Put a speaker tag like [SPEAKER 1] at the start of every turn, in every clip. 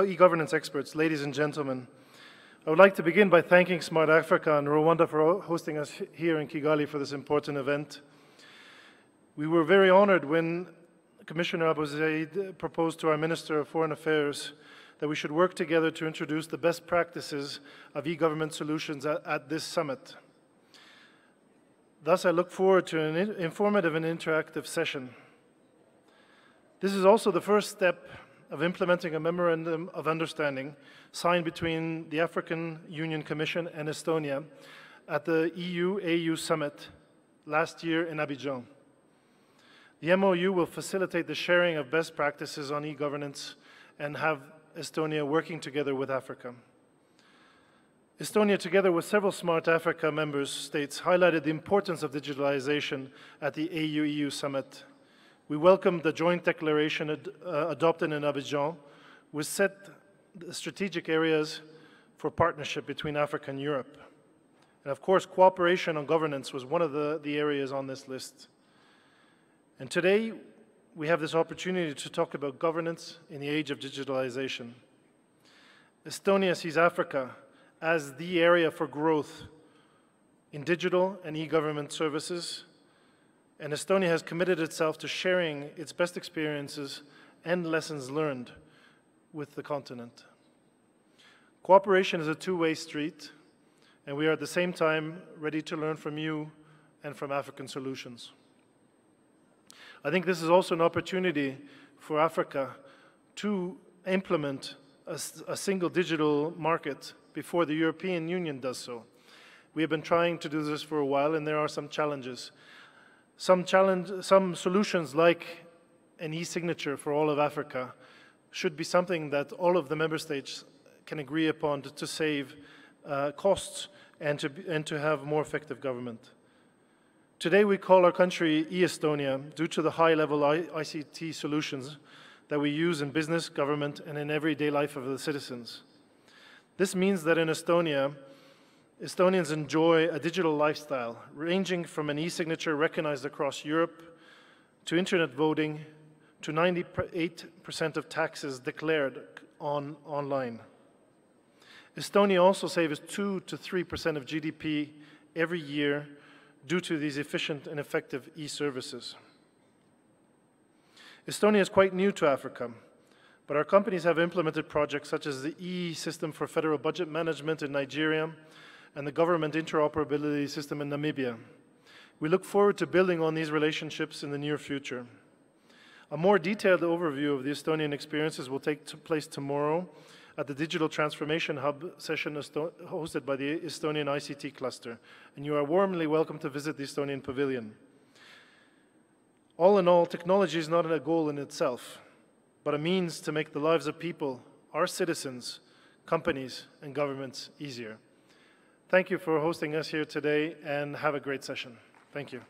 [SPEAKER 1] e-governance experts, ladies and gentlemen. I would like to begin by thanking Smart Africa and Rwanda for hosting us here in Kigali for this important event. We were very honored when Commissioner Abu Zaid proposed to our Minister of Foreign Affairs that we should work together to introduce the best practices of e-government solutions at this summit. Thus, I look forward to an informative and interactive session. This is also the first step of implementing a memorandum of understanding signed between the African Union Commission and Estonia at the EU-AU summit last year in Abidjan. The MOU will facilitate the sharing of best practices on e-governance and have Estonia working together with Africa. Estonia, together with several Smart Africa member states, highlighted the importance of digitalization at the AU-EU summit. We welcome the joint declaration adopted in Abidjan, which set the strategic areas for partnership between Africa and Europe. And of course, cooperation on governance was one of the areas on this list. And today, we have this opportunity to talk about governance in the age of digitalization. Estonia sees Africa as the area for growth in digital and e-government services, and Estonia has committed itself to sharing its best experiences and lessons learned with the continent. Cooperation is a two-way street, and we are at the same time ready to learn from you and from African solutions. I think this is also an opportunity for Africa to implement a single digital market before the European Union does so. We have been trying to do this for a while, and there are some challenges. Some solutions like an e-signature for all of Africa should be something that all of the member states can agree upon to save costs and to have more effective government. Today we call our country e-Estonia due to the high-level ICT solutions that we use in business, government, and in everyday life of the citizens. This means that in Estonia, Estonians enjoy a digital lifestyle ranging from an e-signature recognized across Europe to internet voting to 98% of taxes declared online. Estonia also saves 2 to 3% of GDP every year due to these efficient and effective e-services. Estonia is quite new to Africa, but our companies have implemented projects such as the e-system for federal budget management in Nigeria and the government interoperability system in Namibia. We look forward to building on these relationships in the near future. A more detailed overview of the Estonian experiences will take place tomorrow at the Digital Transformation Hub session hosted by the Estonian ICT cluster, and you are warmly welcome to visit the Estonian pavilion. All in all, technology is not a goal in itself, but a means to make the lives of people, our citizens, companies, and governments easier. Thank you for hosting us here today, and have a great session. Thank you.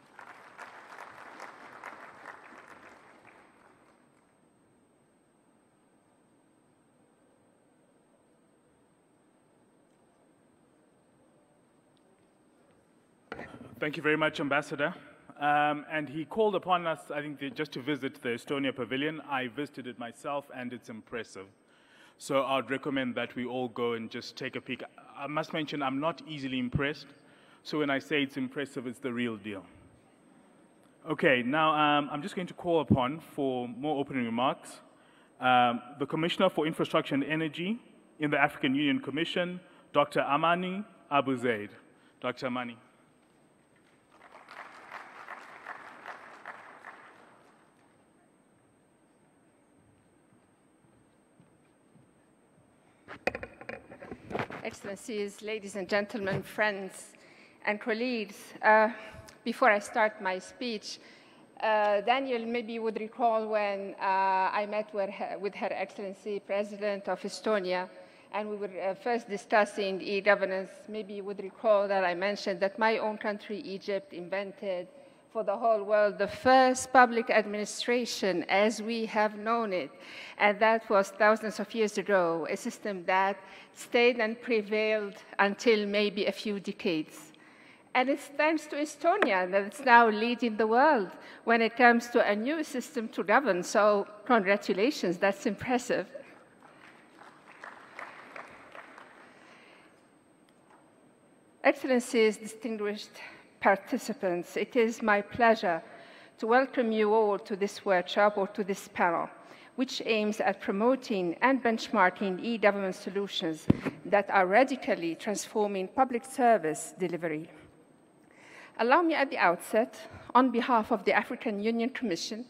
[SPEAKER 2] Thank you very much, Ambassador. And he called upon us, I think, just to visit the Estonia Pavilion. I visited it myself, and it's impressive. So I'd recommend that we all go and just take a peek. I must mention, I'm not easily impressed. So when I say it's impressive, it's the real deal. Okay, now I'm just going to call upon, for more opening remarks, the Commissioner for Infrastructure and Energy in the African Union Commission, Dr. Amani Abu Zaid. Dr. Amani.
[SPEAKER 3] Excellencies, ladies and gentlemen, friends and colleagues, before I start my speech, Daniel maybe would recall when I met with Her Excellency President of Estonia, and we were first discussing e-governance. Maybe you would recall that I mentioned that my own country, Egypt, invented for the whole world the first public administration as we have known it. And that was thousands of years ago, a system that stayed and prevailed until maybe a few decades. And it's thanks to Estonia that it's now leading the world when it comes to a new system to govern. So congratulations, that's impressive. Excellencies, distinguished participants, it is my pleasure to welcome you all to this workshop or to this panel, which aims at promoting and benchmarking e-government solutions that are radically transforming public service delivery. Allow me at the outset, on behalf of the African Union Commission,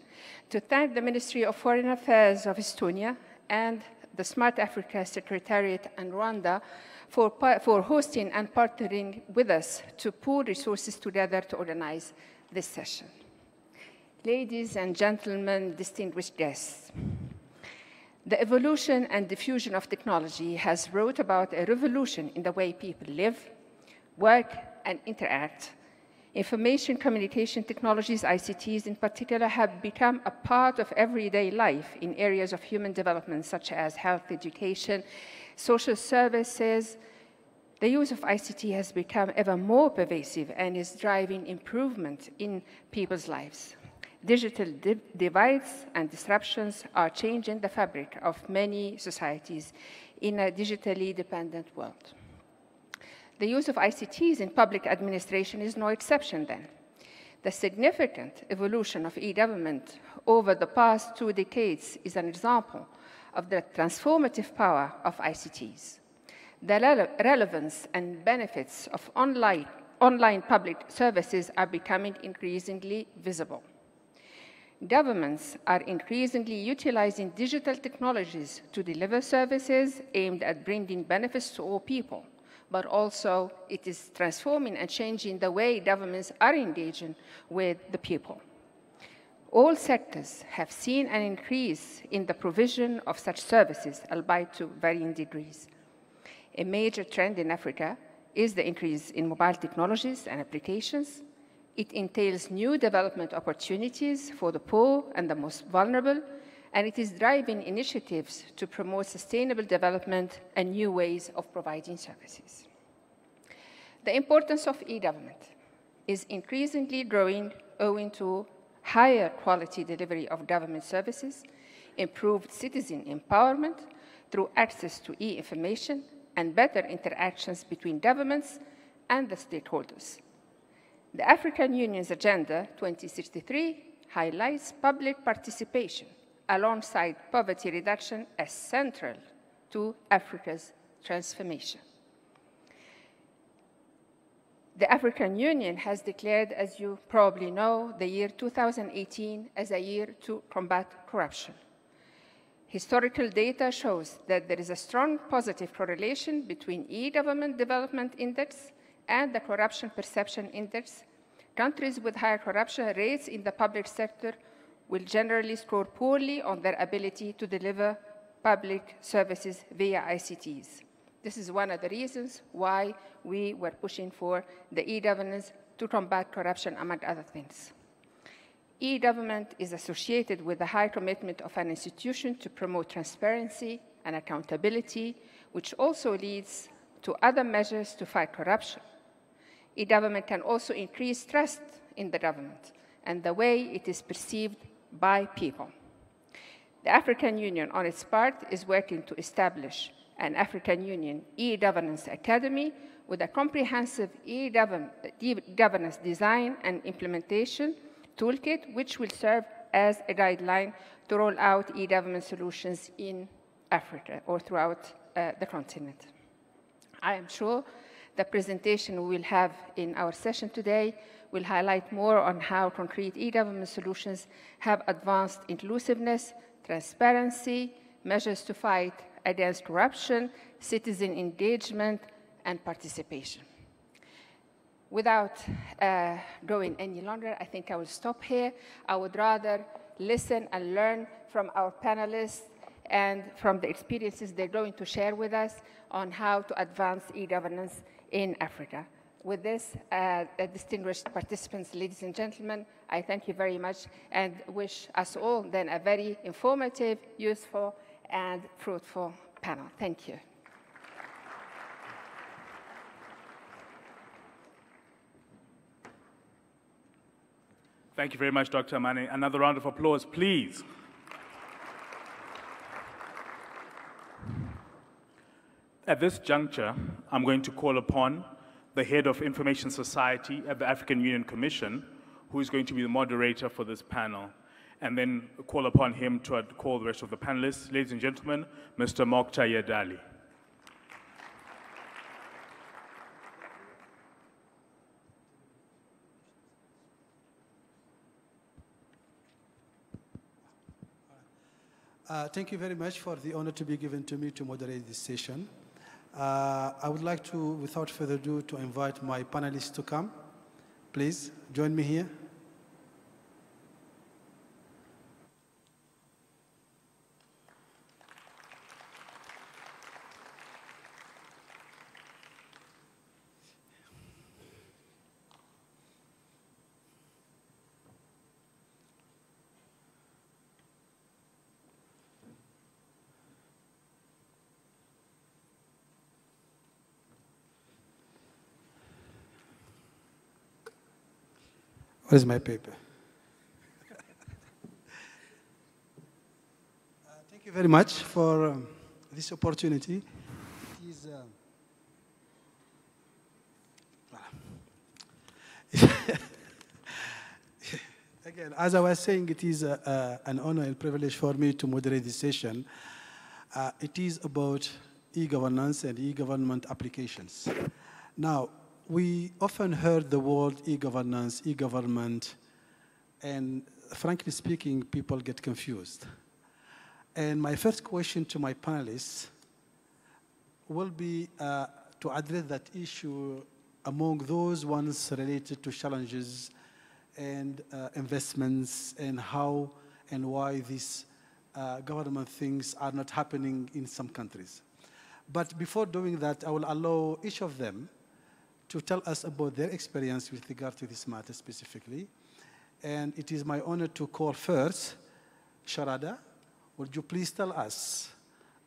[SPEAKER 3] to thank the Ministry of Foreign Affairs of Estonia and the Smart Africa Secretariat and Rwanda for hosting and partnering with us to pool resources together to organize this session. Ladies and gentlemen, distinguished guests, the evolution and diffusion of technology has brought about a revolution in the way people live, work, and interact. Information communication technologies, ICTs in particular, have become a part of everyday life in areas of human development such as health, education, social services. The use of ICT has become ever more pervasive and is driving improvement in people's lives. Digital divides and disruptions are changing the fabric of many societies in a digitally dependent world. The use of ICTs in public administration is no exception then. The significant evolution of e-government over the past 2 decades is an example of the transformative power of ICTs. The relevance and benefits of online public services are becoming increasingly visible. Governments are increasingly utilizing digital technologies to deliver services aimed at bringing benefits to all people, but also it is transforming and changing the way governments are engaging with the people. All sectors have seen an increase in the provision of such services, albeit to varying degrees. A major trend in Africa is the increase in mobile technologies and applications. It entails new development opportunities for the poor and the most vulnerable, and it is driving initiatives to promote sustainable development and new ways of providing services. The importance of e-government is increasingly growing owing to higher quality delivery of government services, improved citizen empowerment through access to e-information, and better interactions between governments and the stakeholders. The African Union's Agenda 2063 highlights public participation alongside poverty reduction as central to Africa's transformation. The African Union has declared, as you probably know, the year 2018 as a year to combat corruption. Historical data shows that there is a strong positive correlation between e-government development index and the corruption perception index. Countries with higher corruption rates in the public sector will generally score poorly on their ability to deliver public services via ICTs. This is one of the reasons why we were pushing for the e-governance to combat corruption, among other things. E-government is associated with the high commitment of an institution to promote transparency and accountability, which also leads to other measures to fight corruption. E-government can also increase trust in the government and the way it is perceived by people. The African Union, on its part, is working to establish an African Union e-governance academy with a comprehensive e-governance design and implementation toolkit, which will serve as a guideline to roll out e-government solutions in Africa or throughout the continent. I am sure the presentation we will have in our session today will highlight more on how concrete e-government solutions have advanced inclusiveness, transparency, measures to fight against corruption, citizen engagement, and participation. Without going any longer, I think I will stop here. I would rather listen and learn from our panelists and from the experiences they're going to share with us on how to advance e-governance in Africa. With this, distinguished participants, ladies and gentlemen, I thank you very much and wish us all then a very informative, useful, and fruitful panel. Thank you.
[SPEAKER 2] Thank you very much, Dr. Amane. Another round of applause, please. At this juncture, I'm going to call upon the head of Information Society at the African Union Commission, who is going to be the moderator for this panel, and then call upon him to call the rest of the panelists. Ladies and gentlemen, Mr. Mokhtar Yedali.
[SPEAKER 4] Thank you very much for the honor to be given to me to moderate this session. I would like to, without further ado, to invite my panelists to come. Please join me here. Where's my paper? Thank you very much for this opportunity. It is, again, as I was saying, it is an honor and privilege for me to moderate this session. It is about e-governance and e-government applications. Now, we often heard the word e-governance, e-government, and frankly speaking, people get confused. And my first question to my panelists will be to address that issue among those ones related to challenges and investments and how and why these government things are not happening in some countries. But before doing that, I will allow each of them to tell us about their experience with regard to this matter specifically. And it is my honor to call first Sharada. Would you please tell us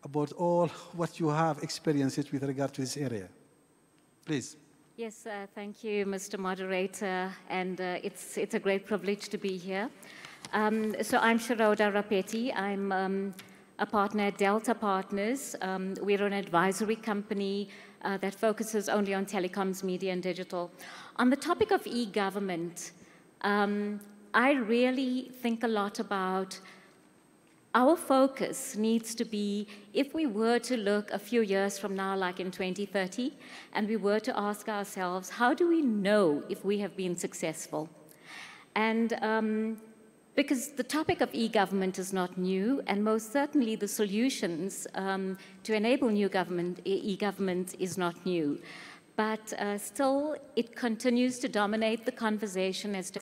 [SPEAKER 4] about all what you have experienced with regard to this area? Please.
[SPEAKER 5] Yes, thank you, Mr. Moderator, and it's a great privilege to be here. So I'm Sharada Rapeti. I'm a partner at Delta Partners. We're an advisory company that focuses only on telecoms, media, and digital. On the topic of e-government, I really think a lot about our focus needs to be, if we were to look a few years from now, like in 2030, and we were to ask ourselves, how do we know if we have been successful? And because the topic of e-government is not new, and most certainly the solutions to enable new e-government is not new. But still, it continues to dominate the conversation as to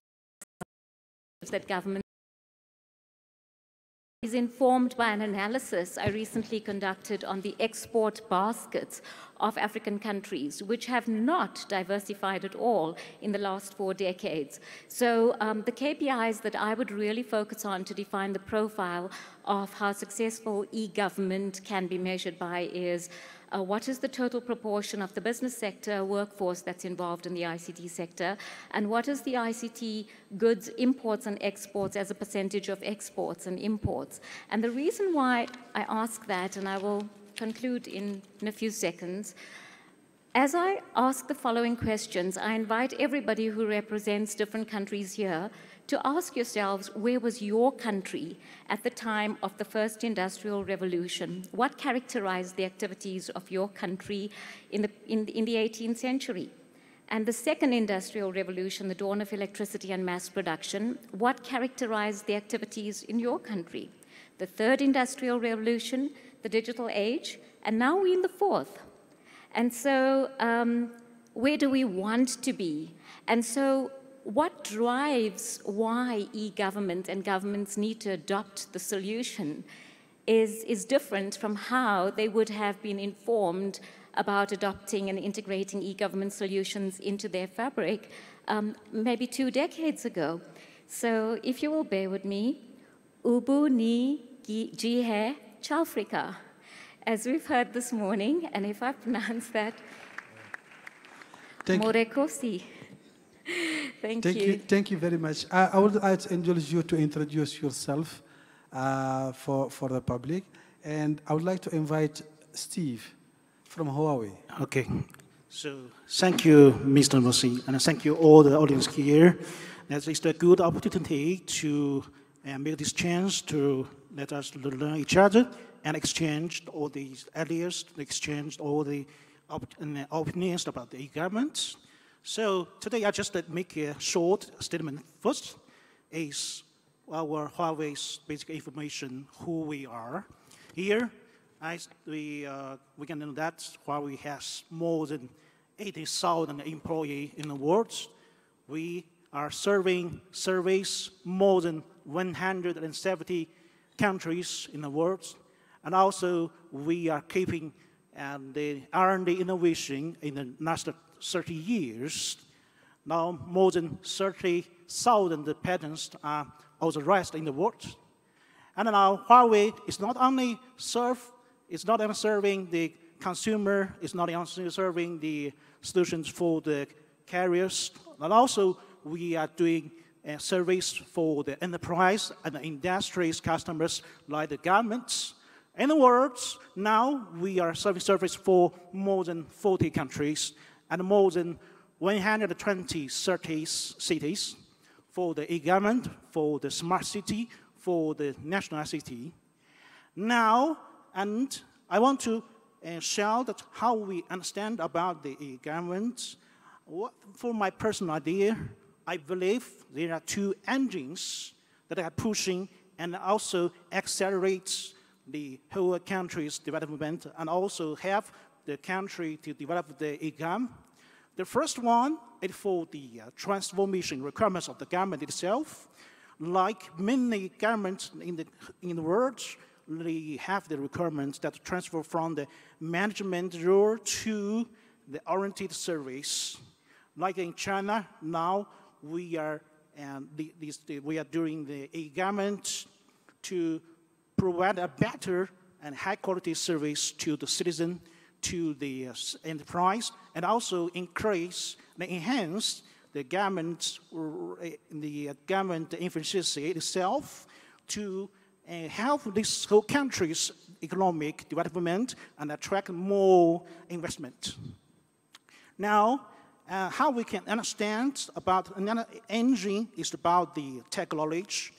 [SPEAKER 5] that government is informed by an analysis I recently conducted on the export baskets of African countries, which have not diversified at all in the last 4 decades. So the KPIs that I would really focus on to define the profile of how successful e-government can be measured by is what is the total proportion of the business sector workforce that's involved in the ICT sector, and what is the ICT goods imports and exports as a percentage of exports and imports. And the reason why I ask that, and I will conclude in a few seconds, as I ask the following questions, I invite everybody who represents different countries here to ask yourselves, where was your country at the time of the first industrial revolution? What characterized the activities of your country in the 18th century? And the second industrial revolution, the dawn of electricity and mass production, what characterized the activities in your country? The third industrial revolution, the digital age, and now we're in the fourth. And so where do we want to be? And so what drives why e-government and governments need to adopt the solution is different from how they would have been informed about adopting and integrating e-government solutions into their fabric maybe 2 decades ago. So if you will bear with me, Ubu ni jihe Chalfrika, as we've heard this morning, and if I pronounce that, Morekosi. Thank you.
[SPEAKER 4] Thank you very much. I would like to indulge you to introduce yourself for the public. And I would like to invite Steve from Huawei.
[SPEAKER 6] Okay. So thank you, Mr. Mossi, and thank you all the audience here. That is a good opportunity to make this chance to let us learn each other and exchange all these ideas, exchange all the opinions about the e-government. So today I just make a short statement. First is our Huawei's basic information, who we are. Here, we can know that Huawei has more than 80,000 employees in the world. We are serving service more than 170 countries in the world. And also, we are keeping the R&D innovation in the last 30 years. Now, more than 30,000 patents are authorized in the world. And now, Huawei is not only serving the consumer, it's not only serving the solutions for the carriers, but also we are doing a service for the enterprise and the industry's customers like the governments. In other words, now we are serving service for more than 40 countries and more than 120 cities for the e-government, for the smart city, for the national city. Now, and I want to share that how we understand about the e-government. For my personal idea, I believe there are two engines that are pushing and also accelerates the whole country's development and also help the country to develop the e-government. The first one is for the transformation requirements of the government itself. Like many governments in the world, they have the requirements that transfer from the management role to the oriented service. Like in China, now we are doing the e-government to provide a better and high-quality service to the citizen, to the enterprise, and also enhance the government efficiency itself to help this whole country's economic development and attract more investment. Now, how we can understand about another engine is about the technology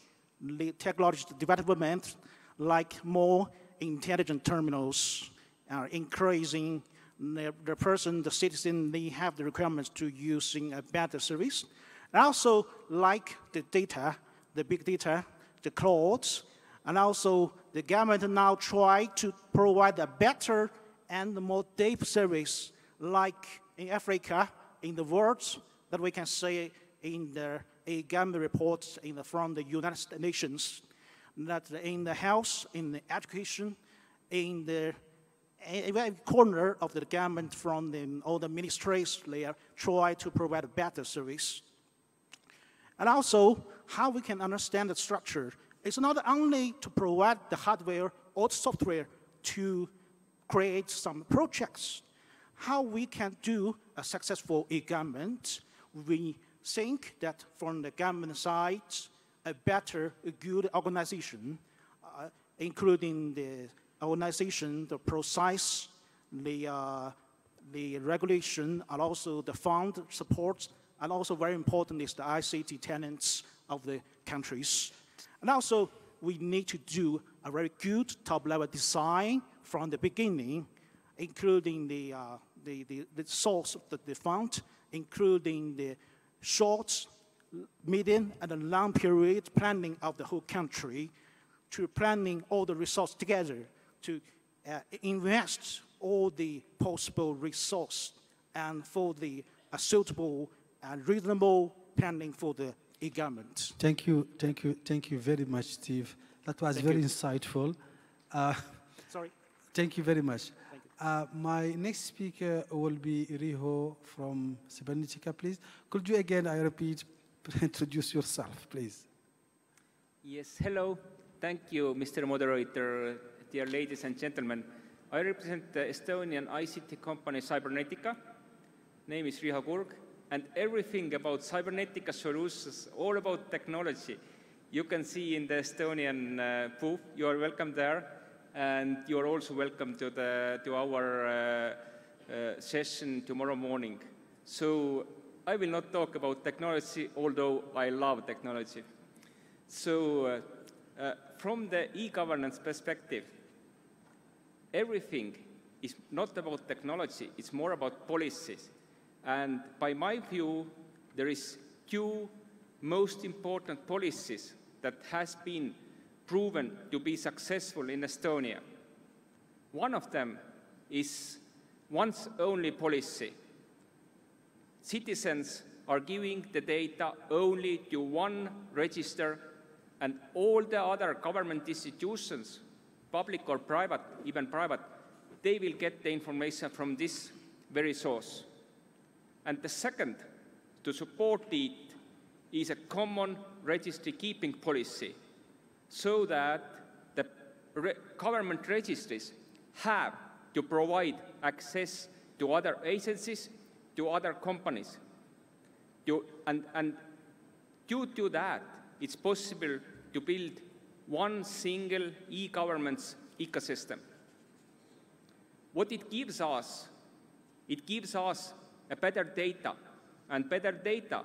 [SPEAKER 6] development, like more intelligent terminals are increasing the citizen, they have the requirements to using a better service. And also, like the data, the big data, the clouds, and also the government now try to provide a better and more deep service, like in Africa, in the world, that we can say in the government reports from the United Nations, that in the health, in the education, in the every corner of the government from all the ministries, they try to provide a better service. And also, how we can understand the structure. It's not only to provide the hardware or the software to create some projects. How we can do a successful e-government, we think that from the government side, a better, good organization, including the organization, the process, the regulation, and also the fund support, and also very important is the ICT tenants of the countries. And also, we need to do a very good top-level design from the beginning, including the source of the fund, including the short, medium, and the long period planning of the whole country, to planning all the resources together, to invest all the possible resource and for the suitable and reasonable planning for the e-government.
[SPEAKER 4] Thank you very much, Steve. That was very insightful.
[SPEAKER 6] Sorry.
[SPEAKER 4] Thank you very much. My next speaker will be Riho from Cybernetica, please. Could you again, I repeat, introduce yourself, please?
[SPEAKER 7] Yes, hello. Thank you, Mr. Moderator, dear ladies and gentlemen. I represent the Estonian ICT company Cybernetica. Name is Riho Kurg, and everything about Cybernetica solutions, all about technology, you can see in the Estonian booth. You are welcome there. And you're also welcome to our session tomorrow morning. So I will not talk about technology, although I love technology. So from the e-governance perspective, everything is not about technology, it's more about policies. And by my view, there is two most important policies that has been proven to be successful in Estonia. One of them is once only policy. Citizens are giving the data only to one register, and all the other government institutions, public or private, even private, they will get the information from this very source. And the second, to support it, is a common registry keeping policy, so that the government registries have to provide access to other agencies, to other companies. And due to that, it's possible to build one single e-governance ecosystem. What it gives us a better data, and better data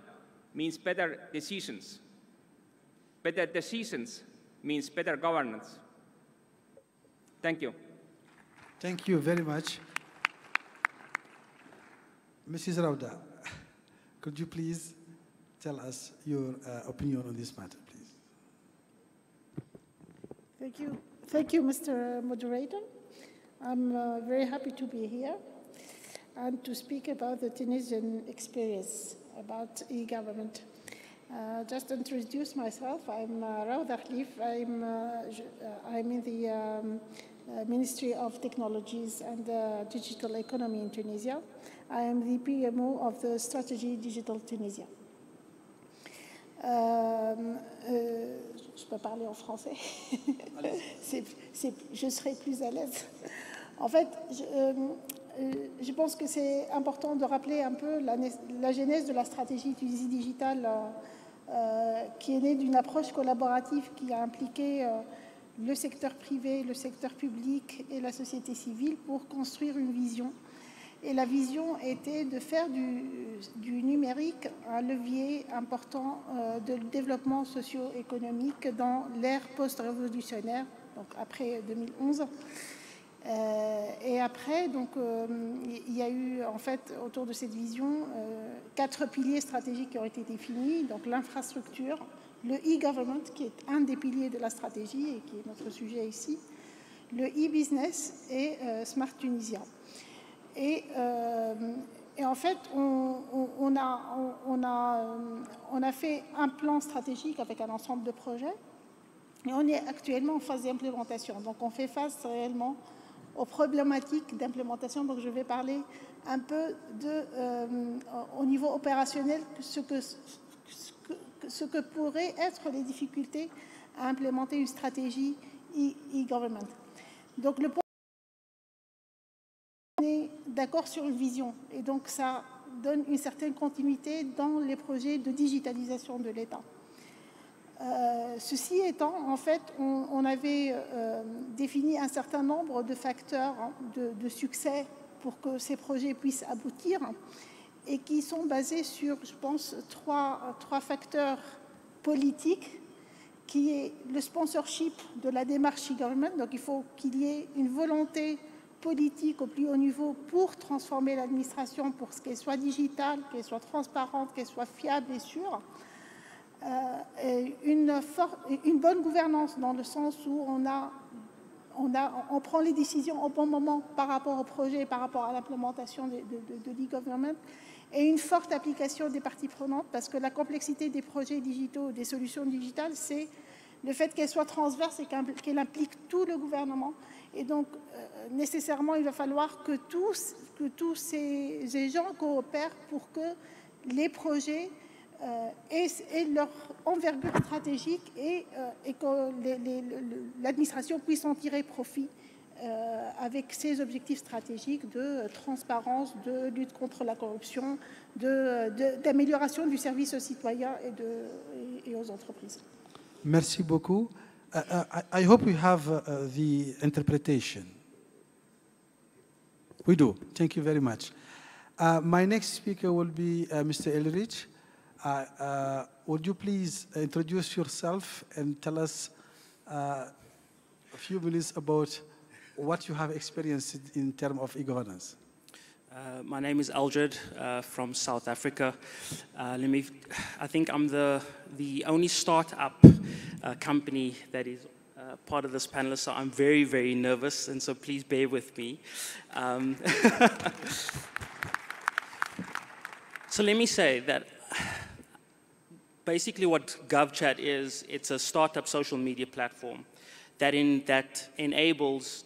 [SPEAKER 7] means better decisions. Better decisions means better governance. Thank you.
[SPEAKER 4] Thank you very much. Mrs. Rauda, could you please tell us your opinion on this matter, please?
[SPEAKER 8] Thank you. Thank you, Mr. Moderator. I'm very happy to be here and to speak about the Tunisian experience about e-government. Just to introduce myself, I'm Rauda Khalif. I'm in the Ministry of Technologies and Digital Economy in Tunisia. I am the PMO of the Strategy Digital Tunisia. Je peux parler en français. Je serai plus à l'aise. En fait, je pense que c'est important de rappeler un peu la genèse de la stratégie Tunisie digitale qui est née d'une approche collaborative qui a impliqué le secteur privé, le secteur public et la société civile pour construire une vision. Et la vision était de faire du numérique un levier important de développement socio-économique dans l'ère post-révolutionnaire, donc après 2011. Et après, donc, il y a eu en fait autour de cette vision 4 piliers stratégiques qui ont été définis. Donc l'infrastructure, le e-government qui est un des piliers de la stratégie et qui est notre sujet ici, le e-business et Smart Tunisia. Et en fait, on a fait un plan stratégique avec un ensemble de projets et on est actuellement en phase d'implémentation. Donc on fait face réellement aux problématiques d'implémentation. Donc je vais parler un peu au niveau opérationnel ce que pourraient être les difficultés à implémenter une stratégie e-government. Donc le point, on est d'accord sur une vision et donc ça donne une certaine continuité dans les projets de digitalisation de l'État. Ceci étant, en fait, on avait défini un certain nombre de facteurs de succès pour que ces projets puissent aboutir et qui sont basés sur, je pense, trois facteurs politiques, qui est le sponsorship de la démarche e-government. Donc, il faut qu'il y ait une volonté politique au plus haut niveau pour transformer l'administration, pour qu'elle soit digitale, qu'elle soit transparente, qu'elle soit fiable et sûre. Une bonne gouvernance dans le sens où on prend les décisions au bon moment par rapport au projet, par rapport à l'implémentation de l'e-government, et une forte application des parties prenantes, parce que la complexité des projets digitaux, des solutions digitales, c'est le fait qu'elles soient transverses et qu'elles impliquent tout le gouvernement. Et donc, nécessairement, il va falloir que tous ces gens coopèrent pour que les projets aient leur envergure stratégique et que l'administration puisse en tirer profit avec ses objectifs stratégiques de transparence, de lutte contre la corruption, d'amélioration du service aux citoyens et aux entreprises.
[SPEAKER 4] Merci beaucoup. I hope we have the interpretation. We do. Thank you very much. My next speaker will be Mr. Elrich. Would you please introduce yourself and tell us a few minutes about what you have experienced in terms of e-governance?
[SPEAKER 9] My name is Aldred from South Africa. I think I'm the only startup company that is part of this panel, so I'm very, very nervous, and so please bear with me. So let me say that basically what GovChat is, it's a startup social media platform that enables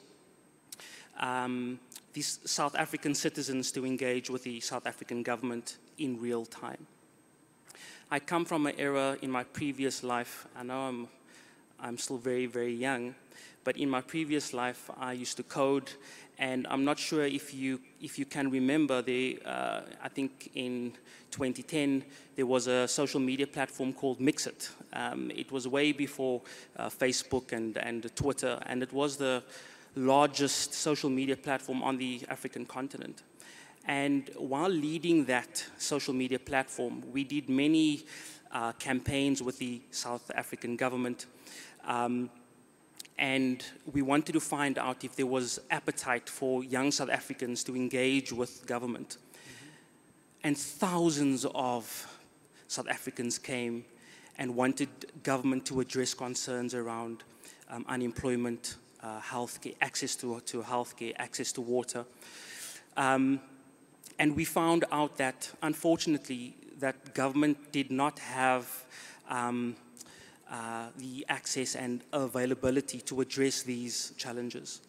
[SPEAKER 9] these South African citizens to engage with the South African government in real time. I come from an era in my previous life, I know I'm still very, very young, but in my previous life I used to code, and I'm not sure if you can remember, I think in 2010 there was a social media platform called Mixit. It was way before Facebook and Twitter, and it was the largest social media platform on the African continent. And while leading that social media platform, we did many campaigns with the South African government, and we wanted to find out if there was appetite for young South Africans to engage with government. And thousands of South Africans came and wanted government to address concerns around unemployment, healthcare, access to healthcare, access to water. And we found out that, unfortunately, that government did not have the access and availability to address these challenges.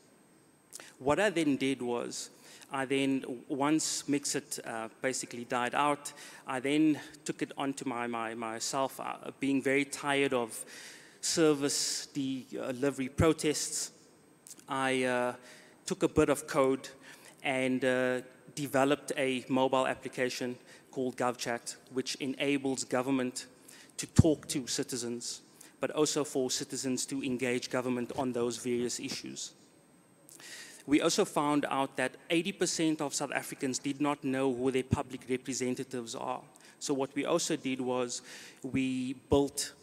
[SPEAKER 9] What I then did was, once Mixit basically died out, I then took it onto myself, being very tired of service delivery protests. I took a bit of code and developed a mobile application called GovChat, which enables government to talk to citizens, but also for citizens to engage government on those various issues. We also found out that 80% of South Africans did not know who their public representatives are. So what we also did was we built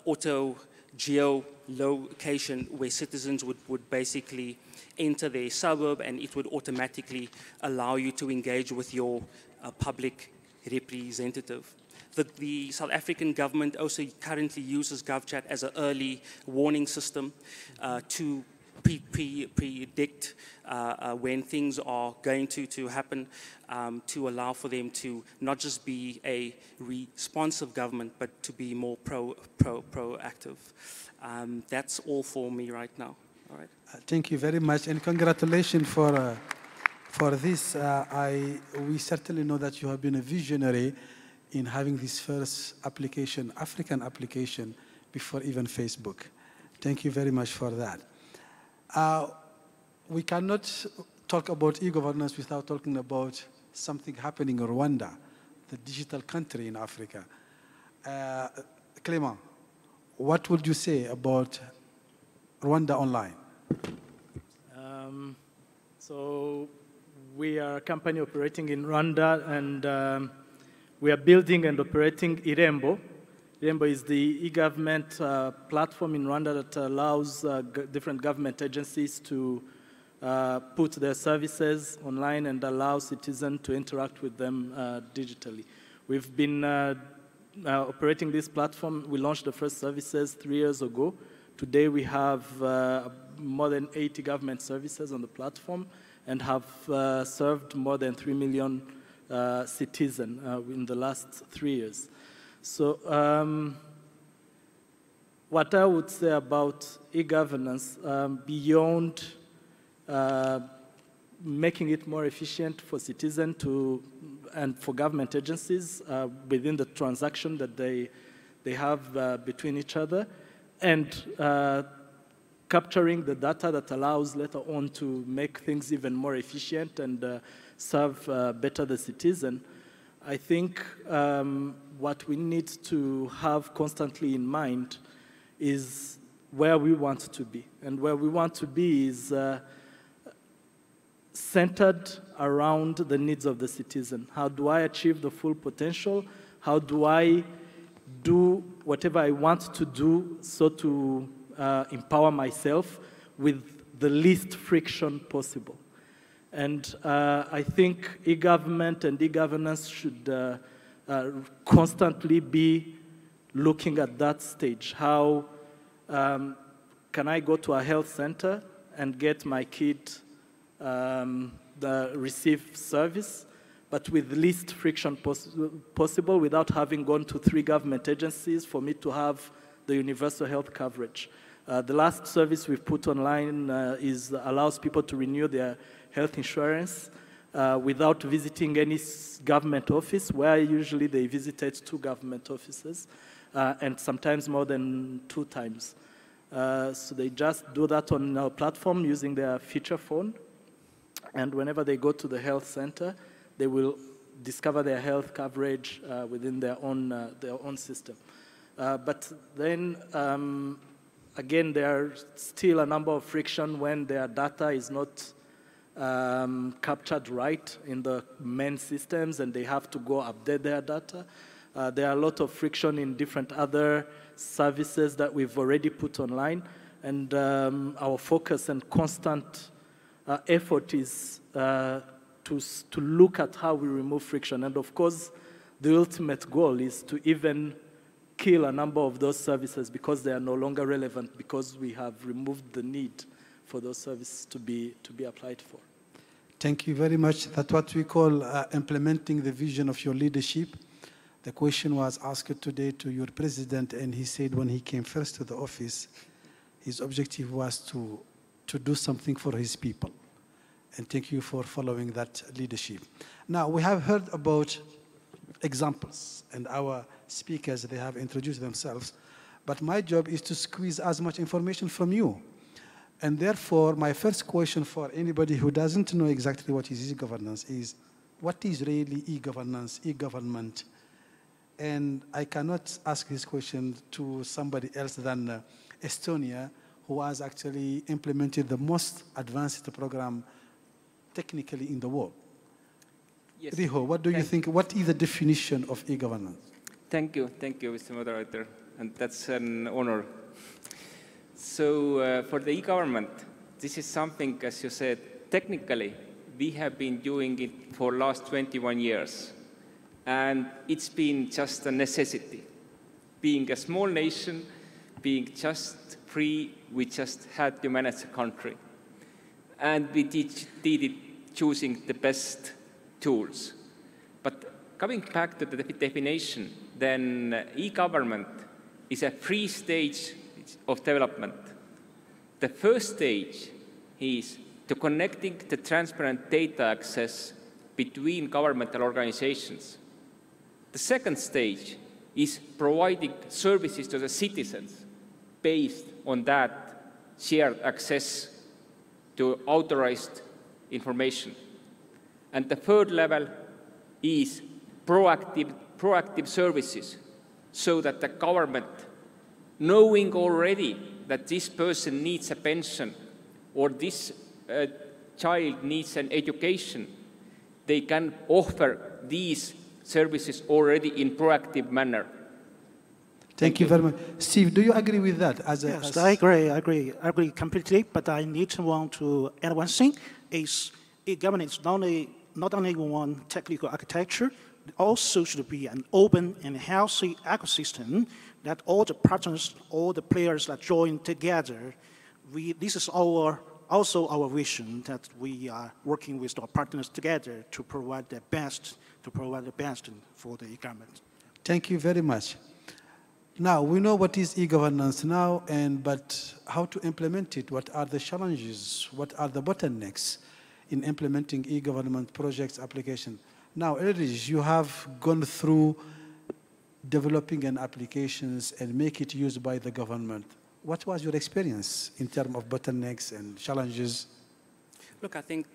[SPEAKER 9] auto geolocation where citizens would basically enter their suburb, and it would automatically allow you to engage with your public representative. The South African government also currently uses GovChat as an early warning system to predict when things are going to happen, to allow for them to not just be a responsive government, but to be more proactive. That's all for me right now. All right.
[SPEAKER 4] Thank you very much, and congratulations for this. We certainly know that you have been a visionary in having this first application, African application, before even Facebook. Thank you very much for that. We cannot talk about e-governance without talking about something happening in Rwanda, the digital country in Africa. Clément, what would you say about Rwanda Online?
[SPEAKER 10] So we are a company operating in Rwanda, and we are building and operating Irembo. Irembo is the e-government platform in Rwanda that allows different government agencies to put their services online and allow citizens to interact with them digitally. We've been operating this platform. We launched the first services 3 years ago. Today we have more than 80 government services on the platform and have served more than 3 million citizens in the last 3 years. So what I would say about e-governance, beyond making it more efficient for citizens and for government agencies within the transaction that they have between each other, and capturing the data that allows later on to make things even more efficient and serve better the citizen. I think what we need to have constantly in mind is where we want to be. And where we want to be is centered around the needs of the citizen. How do I achieve the full potential? How do I do whatever I want to do so to empower myself with the least friction possible? And I think e-government and e-governance should constantly be looking at that stage. How can I go to a health center and get my kid receive service, but with least friction possible without having gone to 3 government agencies for me to have the universal health coverage. The last service we've put online allows people to renew their health insurance without visiting any government office, where usually they visited 2 government offices, and sometimes more than 2 times. So they just do that on our platform using their feature phone, and whenever they go to the health center, they will discover their health coverage within their own system. But then, again, there are still a number of friction when their data is not captured right in the main systems, and they have to go update their data. There are a lot of friction in different other services that we've already put online, and our focus and constant effort is to look at how we remove friction. And of course, the ultimate goal is to even kill a number of those services because they are no longer relevant, because we have removed the need for those services to be applied for.
[SPEAKER 4] Thank you very much. That's what we call implementing the vision of your leadership. The question was asked today to your president, and he said when he came first to the office, his objective was to do something for his people. And thank you for following that leadership. Now, we have heard about examples, and our speakers, they have introduced themselves. But my job is to squeeze as much information from you. And therefore, my first question for anybody who doesn't know exactly what is e-governance is, what is really e-governance, e-government? And I cannot ask this question to somebody else than Estonia, who has actually implemented the most advanced program technically in the world.
[SPEAKER 7] Yes.
[SPEAKER 4] Riho, what do you think? What is the definition of e-governance?
[SPEAKER 7] Thank you, Mr. Moderator, and that's an honor. So for the e-government, this is something, as you said, technically, we have been doing it for the last 21 years. And it's been just a necessity. Being a small nation, being just free, we just had to manage the country. And we did it choosing the best tools. But coming back to the definition, then e-government is a 3 stage of development. The first stage is to connecting the transparent data access between governmental organizations. The second stage is providing services to the citizens based on that shared access to authorized information. And the third level is proactive services, so that the government, knowing already that this person needs a pension or this child needs an education, they can offer these services already in proactive manner.
[SPEAKER 4] Thank you very much. Steve, do you agree with that?
[SPEAKER 6] Yes, I agree completely, but I need to add one thing, is e-governance not only one technical architecture, it also should be an open and healthy ecosystem that all the partners, all the players that join together, this is also our vision, that we are working with our partners together to provide the best for the e-government.
[SPEAKER 4] Thank you very much. Now, we know what is e-governance now, but how to implement it? What are the challenges? What are the bottlenecks in implementing e-government projects, application? Now, Ulrich, you have gone through developing an applications and make it used by the government. What was your experience in terms of bottlenecks and challenges?
[SPEAKER 9] Look, I think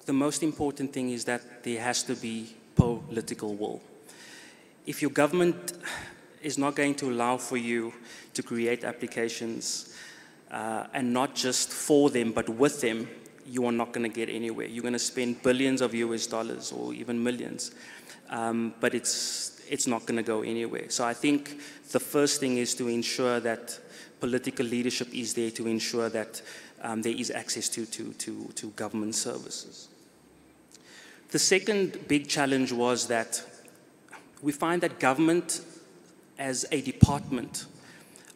[SPEAKER 9] the most important thing is that there has to be political will. If your government is not going to allow for you to create applications and not just for them, but with them, you are not going to get anywhere. You're going to spend billions of US dollars or even millions, but it's not going to go anywhere. So I think the first thing is to ensure that political leadership is there to ensure that there is access to government services. The second big challenge was that we find that government as a department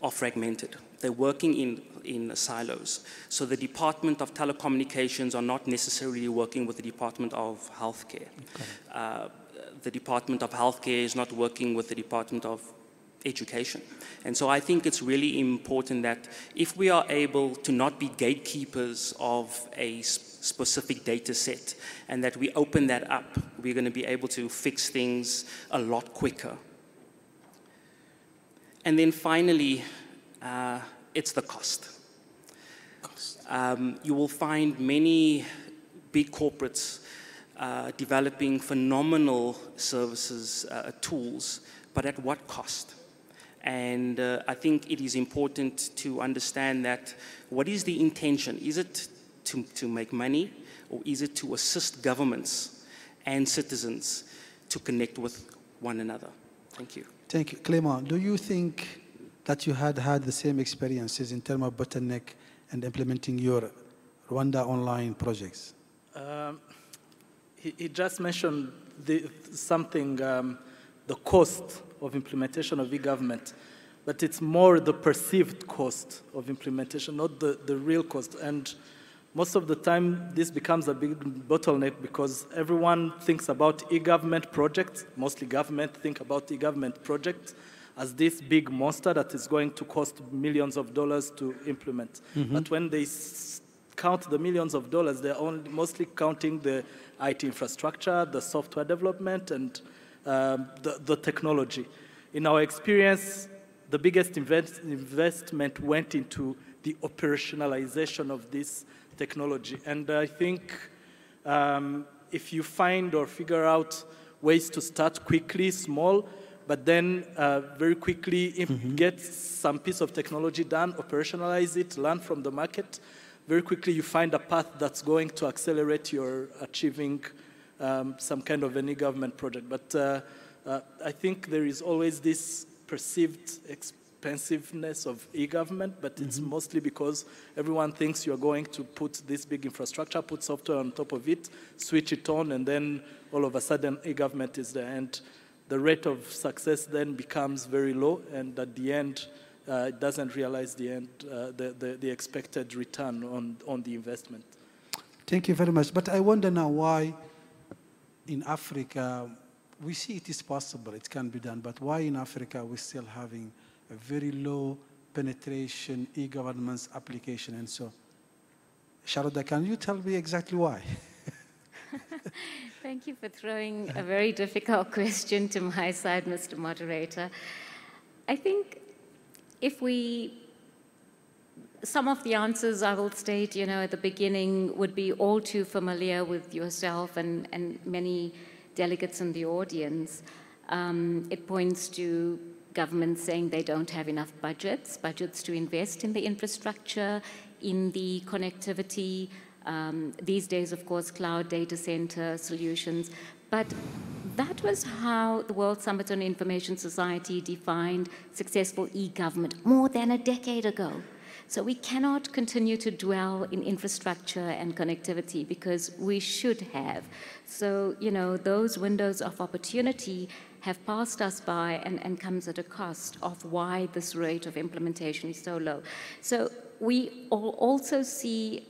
[SPEAKER 9] are fragmented. They're working in silos. So the Department of Telecommunications are not necessarily working with the Department of Healthcare. Okay. The Department of Healthcare is not working with the Department of Education. And so I think it's really important that if we are able to not be gatekeepers of a specific data set and that we open that up, we're going to be able to fix things a lot quicker. And then finally, it's the cost. You will find many big corporates developing phenomenal services, tools, but at what cost? And I think it is important to understand that what is the intention? Is it to make money, or is it to assist governments and citizens to connect with one another? Thank you.
[SPEAKER 4] Thank you. Clément, do you think that you had the same experiences in terms of bottleneck and implementing your Rwanda online projects?
[SPEAKER 10] He just mentioned something, the cost of implementation of e-government, but it's more the perceived cost of implementation, not the real cost. And most of the time, this becomes a big bottleneck because everyone thinks about e-government projects, mostly government think about e-government projects as this big monster that is going to cost millions of dollars to implement. Mm-hmm. But when they count the millions of dollars, they're mostly counting the IT infrastructure, the software development, and the technology. In our experience, the biggest investment went into the operationalization of this technology. And I think if you find or figure out ways to start quickly, small, but then very quickly get some piece of technology done, operationalize it, learn from the market, very quickly you find a path that's going to accelerate your achieving some kind of an e-government project. But I think there is always this perceived expensiveness of e-government, but it's mostly because everyone thinks you're going to put this big infrastructure, put software on top of it, switch it on, and then all of a sudden e-government is there. And the rate of success then becomes very low, and at the end, it doesn't realize the expected return on the investment.
[SPEAKER 4] Thank you very much. But I wonder now why in Africa, we see it is possible, it can be done, but why in Africa we're still having a very low penetration e-governance application and so. Sharoda, can you tell me exactly why?
[SPEAKER 5] Thank you for throwing a very difficult question to my side, Mr. Moderator. I think some of the answers I will state, at the beginning would be all too familiar with yourself and many delegates in the audience. It points to governments saying they don't have enough budgets to invest in the infrastructure, in the connectivity, these days, of course, cloud data center solutions. But that was how the World Summit on Information Society defined successful e-government more than a decade ago. So we cannot continue to dwell in infrastructure and connectivity because we should have. So, those windows of opportunity have passed us by and comes at a cost of why this rate of implementation is so low. So we also see,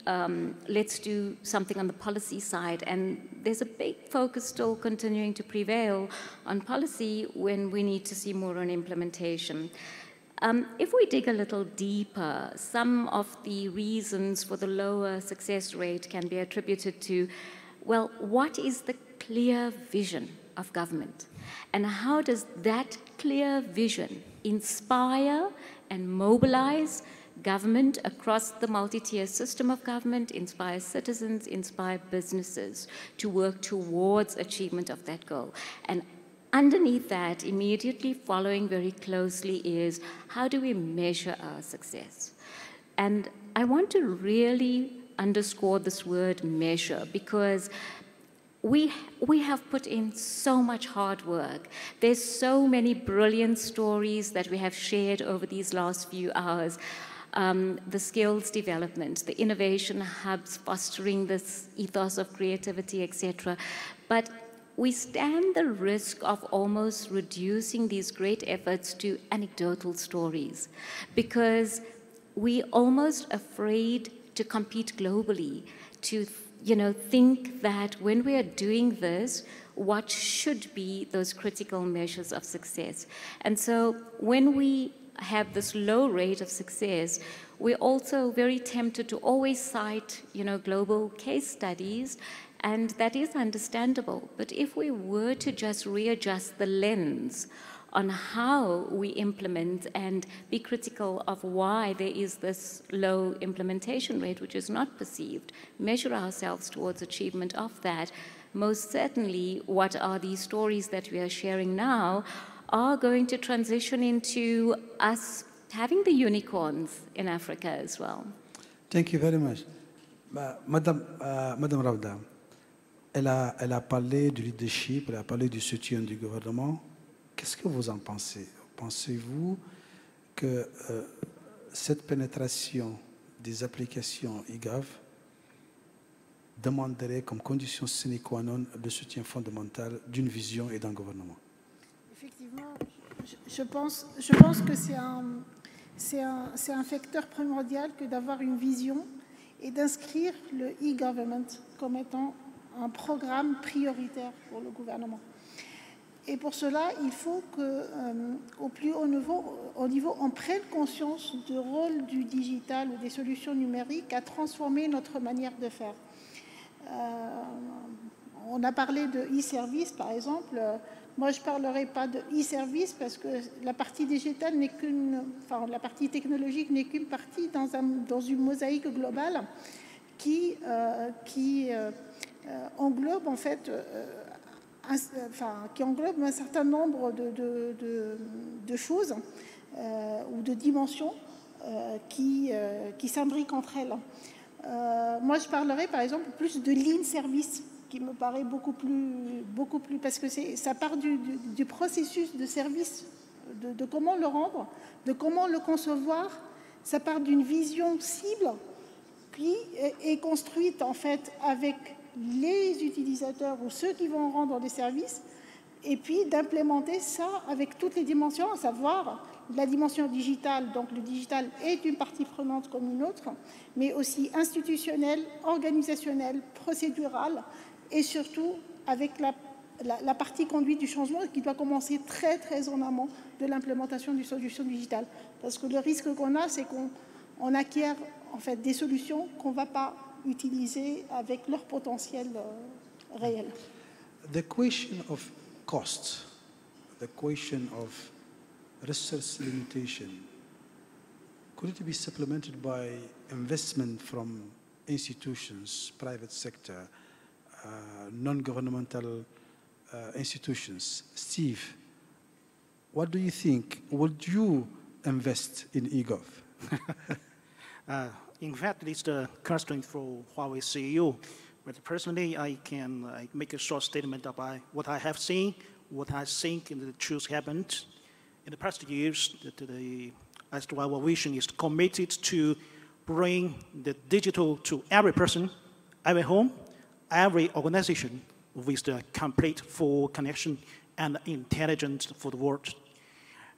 [SPEAKER 5] let's do something on the policy side, and there's a big focus still continuing to prevail on policy when we need to see more on implementation. If we dig a little deeper, some of the reasons for the lower success rate can be attributed to, well, what is the clear vision of government? And how does that clear vision inspire and mobilize government across the multi-tier system of government, inspire citizens, inspire businesses to work towards achievement of that goal? And underneath that, immediately following very closely is, how do we measure our success? And I want to really underscore this word measure, because we have put in so much hard work. There's so many brilliant stories that we have shared over these last few hours. The skills development, the innovation hubs fostering this ethos of creativity, etc. But we stand the risk of almost reducing these great efforts to anecdotal stories, because we're almost afraid to compete globally, to think that when we are doing this, what should be those critical measures of success. And so when we have this low rate of success, we're also very tempted to always cite, global case studies, and that is understandable. But if we were to just readjust the lens on how we implement and be critical of why there is this low implementation rate, which is not perceived, measure ourselves towards achievement of that, most certainly what are these stories that we are sharing now are going to transition into us having the unicorns in Africa as well.
[SPEAKER 4] Thank you very much. Madame Ravda, elle a parlé du leadership, elle a parlé du soutien du gouvernement. Qu'est-ce que vous en pensez? Pensez-vous que cette pénétration des applications e-gov demanderait comme condition sine qua non le soutien fondamental d'une vision et d'un gouvernement?
[SPEAKER 8] Effectivement, je pense que c'est un facteur primordial que d'avoir une vision et d'inscrire le e-government comme étant un programme prioritaire pour le gouvernement. Et pour cela, il faut qu'au plus haut niveau, on prenne conscience du rôle du digital ou des solutions numériques à transformer notre manière de faire. On a parlé de e-service, par exemple. Moi, je ne parlerai pas de e-service parce que la partie digitale n'est la partie technologique n'est qu'une partie dans une mosaïque globale qui englobe en fait qui englobe un certain nombre de choses ou de dimensions qui s'imbriquent entre elles. Moi, je parlerai par exemple plus de lean service, qui me paraît beaucoup plus parce que ça part du processus de service, de comment le rendre, de comment le concevoir. Ça part d'une vision cible qui est construite en fait avec les utilisateurs ou ceux qui vont rendre des services, et puis d'implémenter ça avec toutes les dimensions, à savoir la dimension digitale. Donc le digital est une partie prenante comme une autre, mais aussi institutionnelle, organisationnelle, procédurale, et surtout avec la partie conduite du changement qui doit commencer très très en amont de l'implémentation d'une solution digitale. Parce que le risque qu'on a, c'est qu'on acquiert en fait des solutions qu'on ne va pas utiliser avec leur potentiel réel.
[SPEAKER 4] The question of cost, the question of resource limitation, could it be supplemented by investment from institutions, private sector, non-governmental institutions? Steve, what do you think? Would you invest in eGov?
[SPEAKER 6] In fact, it's the question for Huawei CEO. But personally, I can make a short statement about what I have seen, what I think the truth happened. In the past years, as to our vision is committed to bring the digital to every person, every home, every organization with the complete full connection and intelligence for the world.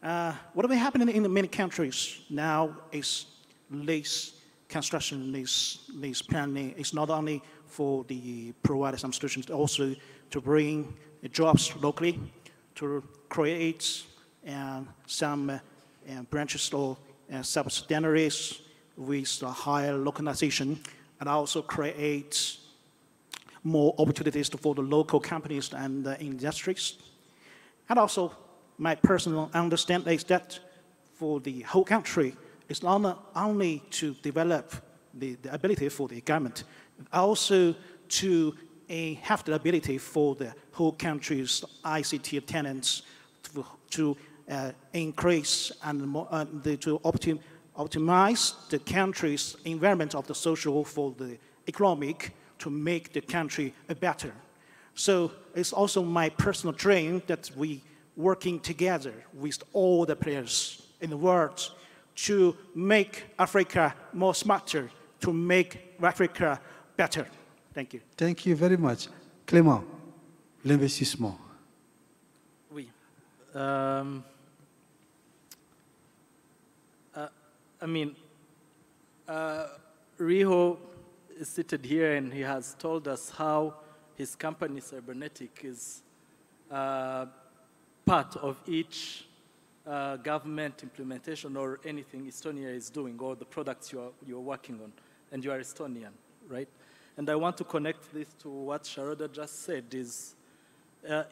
[SPEAKER 6] What will be happening in many countries now is this construction, this planning is not only for the providers and institutions, also to bring jobs locally, to create some branches or subsidiaries with higher localization, and also create more opportunities for the local companies and industries. And also, my personal understanding is that for the whole country, it's not only to develop the ability for the government, but also to have the ability for the whole country's ICT tenants to increase and to optimize the country's environment of the social for the economic to make the country better. So it's also my personal dream that we working together with all the players in the world to make Africa more smarter, to make Africa better. Thank you.
[SPEAKER 4] Thank you very much. Clément, l'investissement.
[SPEAKER 10] Oui. Riho is seated here and he has told us how his company, Cybernetic, is part of each government implementation or anything Estonia is doing, or the products you're working on, and you are Estonian, right? And I want to connect this to what Sharoda just said, is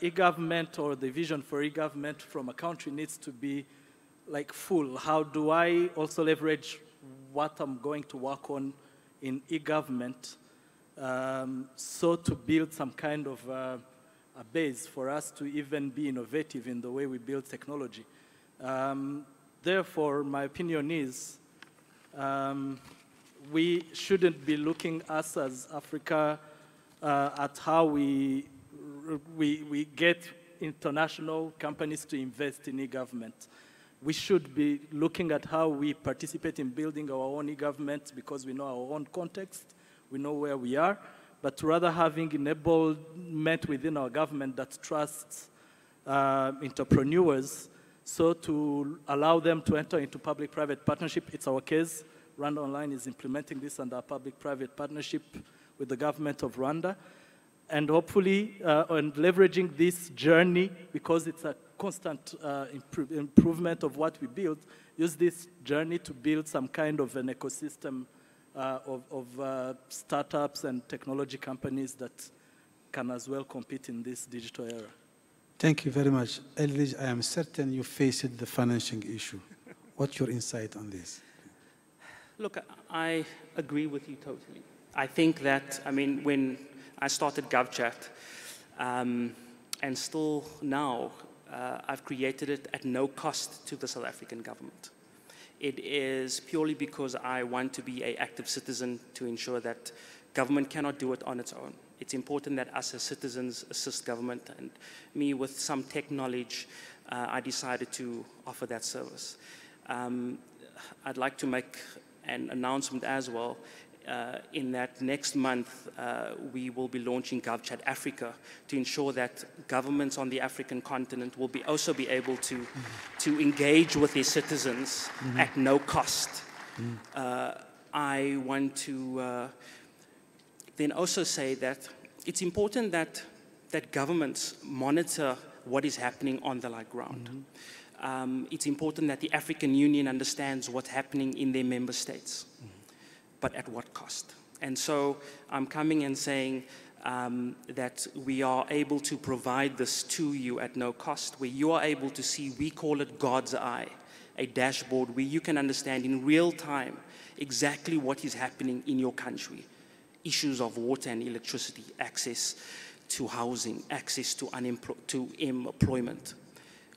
[SPEAKER 10] e-government or the vision for e-government from a country needs to be like full. How do I also leverage what I'm going to work on in e-government so to build some kind of a base for us to even be innovative in the way we build technology. Therefore, my opinion is we shouldn't be looking us as Africa at how we get international companies to invest in e-government. We should be looking at how we participate in building our own e-government because we know our own context, we know where we are, but rather having enablement within our government that trusts entrepreneurs, so to allow them to enter into public-private partnership. It's our case. Rwanda Online is implementing this under a public-private partnership with the government of Rwanda. And hopefully, and leveraging this journey, because it's a constant improvement of what we build, use this journey to build some kind of an ecosystem of startups and technology companies that can as well compete in this digital era.
[SPEAKER 4] Thank you very much. Eldridge, I am certain you faced the financing issue. What's your insight on this?
[SPEAKER 9] Look, I agree with you totally. I think that, I mean, when I started GovChat, and still now, I've created it at no cost to the South African government. It is purely because I want to be an active citizen to ensure that government cannot do it on its own. It's important that us as citizens assist government, and me with some tech knowledge, I decided to offer that service. I'd like to make an announcement as well. In that next month, we will be launching GovChat Africa to ensure that governments on the African continent will also be able to engage with their citizens at no cost. I want to then also say that it's important that governments monitor what is happening on the ground. It's important that the African Union understands what's happening in their member states. But at what cost? And so I'm coming and saying that we are able to provide this to you at no cost, where you are able to see, we call it God's eye, a dashboard where you can understand in real time exactly what is happening in your country. Issues of water and electricity, access to housing, access to employment.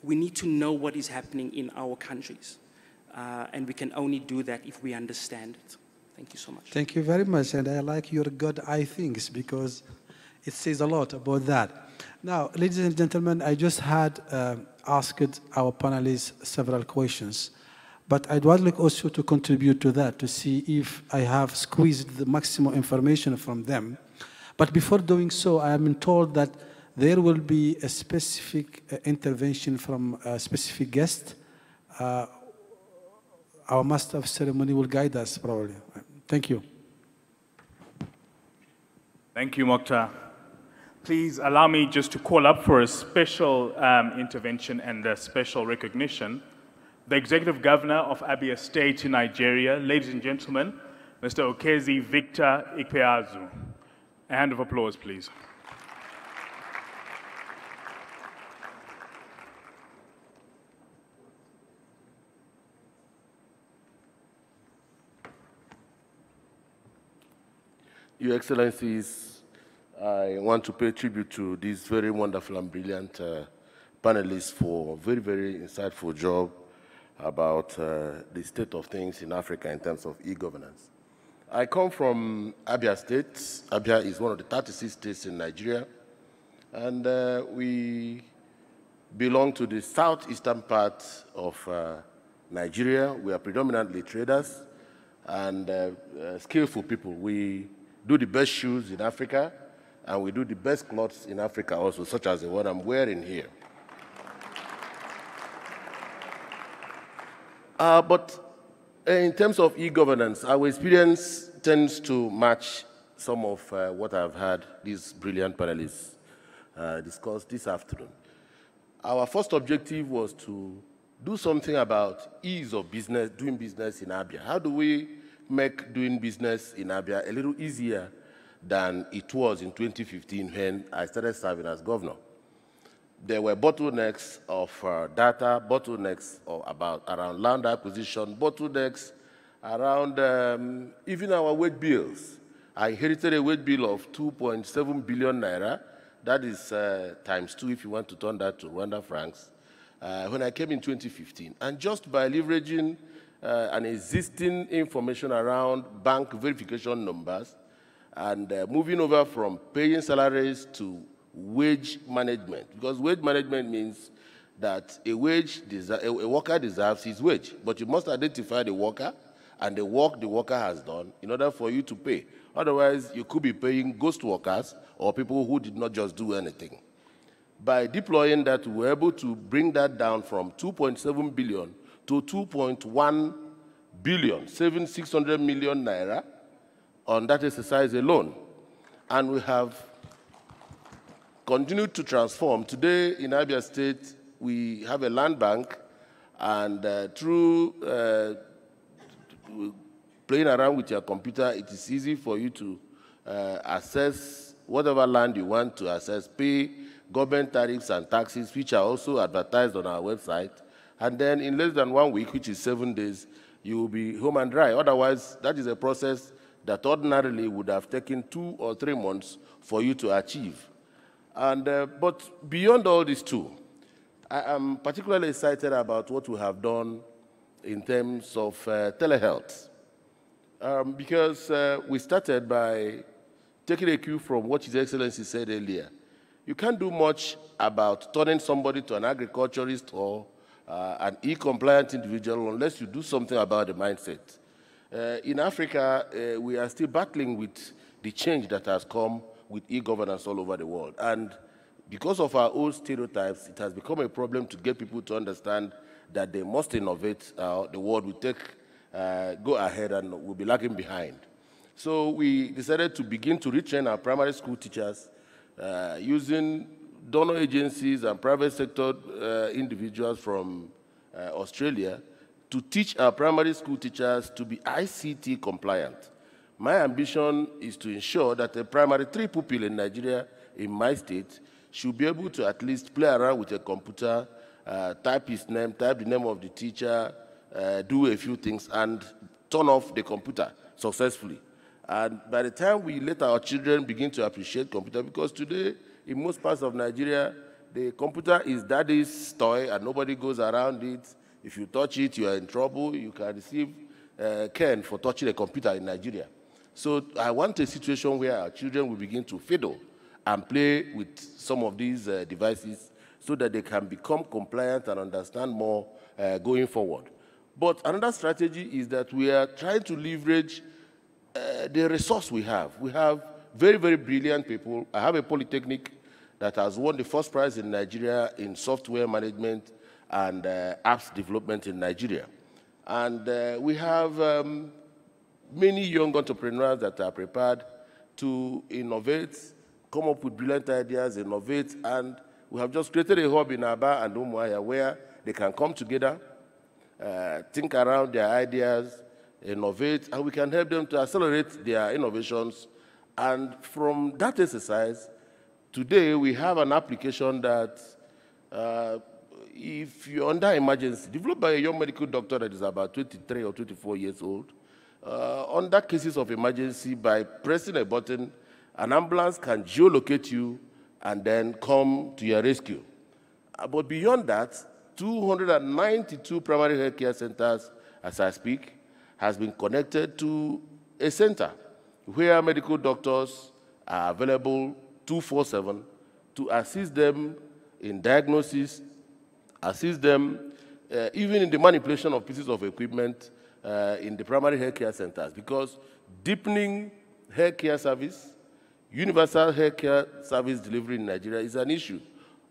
[SPEAKER 9] We need to know what is happening in our countries. And we can only do that if we understand it. Thank you so much.
[SPEAKER 4] Thank you very much. And I like your God eye things because it says a lot about that. Now, ladies and gentlemen, I just had asked our panelists several questions. But I'd like also to contribute to that, to see if I have squeezed the maximum information from them. But before doing so, I am told that there will be a specific intervention from a specific guest. Our master of ceremony will guide us, probably. Thank you.
[SPEAKER 2] Thank you, Mokhtar. Please allow me just to call up for a special intervention and a special recognition. The Executive Governor of Abia State in Nigeria, ladies and gentlemen, Mr. Okezi Victor Ikpeazu. A hand of applause, please.
[SPEAKER 11] Your Excellencies, I want to pay tribute to these very wonderful and brilliant panelists for a very, very insightful job. about the state of things in Africa in terms of e-governance. I come from Abia State. Abia is one of the 36 states in Nigeria, and we belong to the southeastern part of Nigeria. We are predominantly traders and skillful people. We do the best shoes in Africa, and we do the best clothes in Africa also, such as the one I'm wearing here. But in terms of e-governance, our experience tends to match some of what I've had these brilliant panelists discuss this afternoon. Our first objective was to do something about ease of business, doing business in Abia. How do we make doing business in Abia a little easier than it was in 2015 when I started serving as governor? There were bottlenecks of data, bottlenecks around land acquisition, bottlenecks around even our wage bills. I inherited a wage bill of 2.7 billion naira. That is times 2 if you want to turn that to Rwanda francs. When I came in 2015. And just by leveraging an existing information around bank verification numbers and moving over from paying salaries to wage management, because wage management means that a worker deserves his wage, but you must identify the worker and the work the worker has done in order for you to pay. Otherwise, you could be paying ghost workers or people who did not just do anything. By deploying that, we were able to bring that down from 2.7 billion to 2.1 billion, saving 600 million naira on that exercise alone. And we have continued to transform. Today in Abia State, we have a land bank, and through playing around with your computer, it is easy for you to access whatever land you want to access, pay government tariffs and taxes, which are also advertised on our website. And then in less than 1 week, which is 7 days, you will be home and dry. Otherwise, that is a process that ordinarily would have taken 2 or 3 months for you to achieve. And, but beyond all this too, I am particularly excited about what we have done in terms of telehealth. Because we started by taking a cue from what His Excellency said earlier. You can't do much about turning somebody to an agriculturist or an e-compliant individual unless you do something about the mindset. In Africa, we are still battling with the change that has come with e-governance all over the world. And because of our old stereotypes, it has become a problem to get people to understand that they must innovate. The world will go ahead and will be lagging behind. So we decided to begin to retrain our primary school teachers using donor agencies and private sector individuals from Australia to teach our primary school teachers to be ICT compliant. My ambition is to ensure that a primary 3 pupil in Nigeria, in my state, should be able to at least play around with a computer, type his name, type the name of the teacher, do a few things, and turn off the computer successfully. And by the time we let our children begin to appreciate computer, because today, in most parts of Nigeria, the computer is daddy's toy and nobody goes around it. If you touch it, you are in trouble. You can receive cane for touching a computer in Nigeria. So I want a situation where our children will begin to fiddle and play with some of these devices so that they can become compliant and understand more going forward. But another strategy is that we are trying to leverage the resource we have. We have very, very brilliant people. I have a polytechnic that has won the first prize in Nigeria in software management and apps development in Nigeria. And we have many young entrepreneurs that are prepared to innovate, come up with brilliant ideas, innovate, and we have just created a hub in Aba and Umuahia where they can come together, think around their ideas, innovate, and we can help them to accelerate their innovations. And from that exercise, today we have an application that if you're under emergency, developed by a young medical doctor that is about 23 or 24 years old, under cases of emergency, by pressing a button, an ambulance can geolocate you and then come to your rescue. But beyond that, 292 primary health care centers, as I speak, has been connected to a center where medical doctors are available 24/7 to assist them in diagnosis, assist them even in the manipulation of pieces of equipment in the primary health care centers, because deepening health care service, universal health care service delivery in Nigeria is an issue.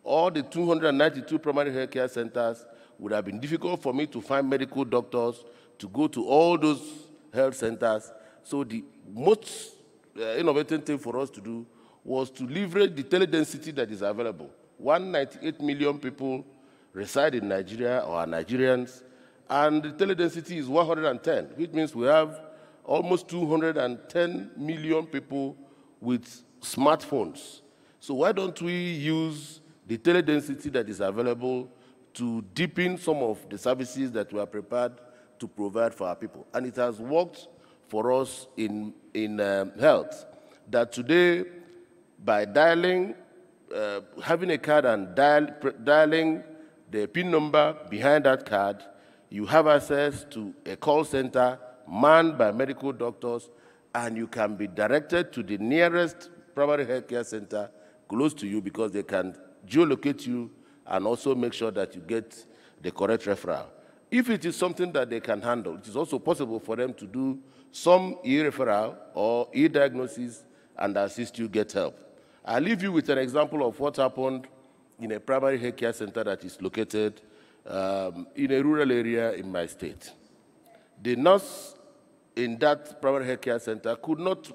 [SPEAKER 11] All the 292 primary health care centers would have been difficult for me to find medical doctors to go to all those health centers. So the most innovative thing for us to do was to leverage the teledensity that is available. 198 million people reside in Nigeria or are Nigerians, and the teledensity is 110, which means we have almost 210 million people with smartphones. So why don't we use the teledensity that is available to deepen some of the services that we are prepared to provide for our people? And it has worked for us in health, that today, by dialing, having a card and dialing the PIN number behind that card, you have access to a call center manned by medical doctors, and you can be directed to the nearest primary health care center close to you, because they can geolocate you and also make sure that you get the correct referral. If it is something that they can handle, it is also possible for them to do some e-referral or e-diagnosis and assist you get help. I'll leave you with an example of what happened in a primary health care center that is located in a rural area in my state. The nurse in that primary health care center could not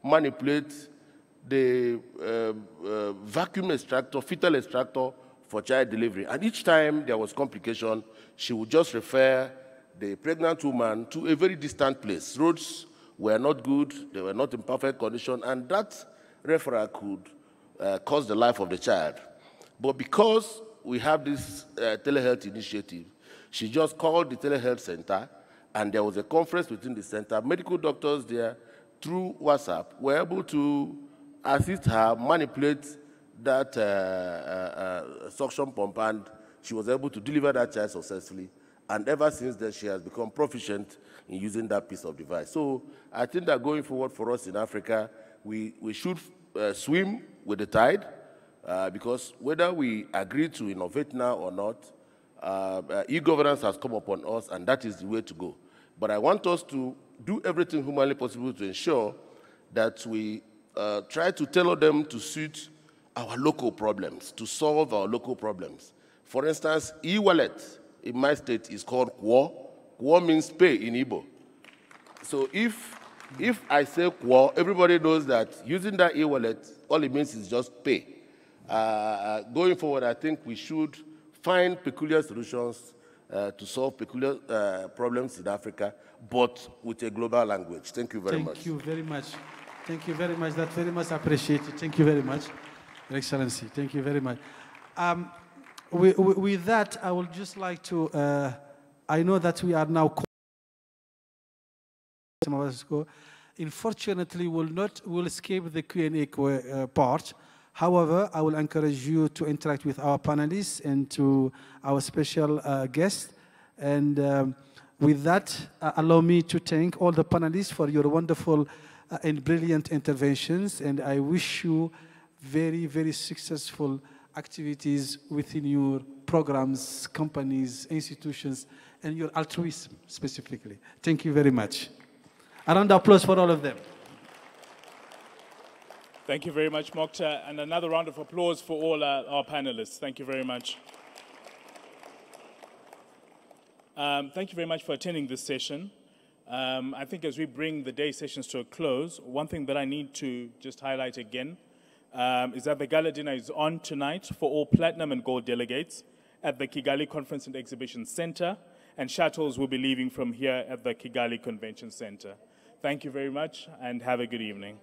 [SPEAKER 11] manipulate the vacuum extractor, fetal extractor for child delivery. And each time there was complication, she would just refer the pregnant woman to a very distant place. Roads were not good, they were not in perfect condition, and that referral could cost the life of the child. But because we have this telehealth initiative, she just called the telehealth center, and there was a conference within the center. Medical doctors there, through WhatsApp, were able to assist her manipulate that suction pump, and she was able to deliver that child successfully. And ever since then, she has become proficient in using that piece of device. So I think that going forward for us in Africa, we should swim with the tide, because whether we agree to innovate now or not, e-governance has come upon us, and that is the way to go. But I want us to do everything humanly possible to ensure that we try to tailor them to suit our local problems, to solve our local problems. For instance, e-wallet in my state is called Kwo. Kwo means pay in Igbo. So if I say Kwo, everybody knows that using that e-wallet, all it means is just pay. Going forward, I think we should find peculiar solutions to solve peculiar problems in Africa, but with a global language. Thank you very much.
[SPEAKER 4] Thank you very much. Thank you very much. That's very much appreciated. Thank you very much, Your Excellency. Thank you very much. With that, I would just like to, I know that we are now, unfortunately, will escape the Q&A part. However, I will encourage you to interact with our panelists and to our special guests. And with that, allow me to thank all the panelists for your wonderful and brilliant interventions. And I wish you very, very successful activities within your programs, companies, institutions, and your altruism specifically. Thank you very much. A round of applause for all of them.
[SPEAKER 2] Thank you very much, Mokhtar, and another round of applause for all our panelists. Thank you very much. Thank you very much for attending this session. I think as we bring the day sessions to a close, one thing that I need to just highlight again is that the gala dinner is on tonight for all platinum and gold delegates at the Kigali Conference and Exhibition Center, and shuttles will be leaving from here at the Kigali Convention Center. Thank you very much, and have a good evening.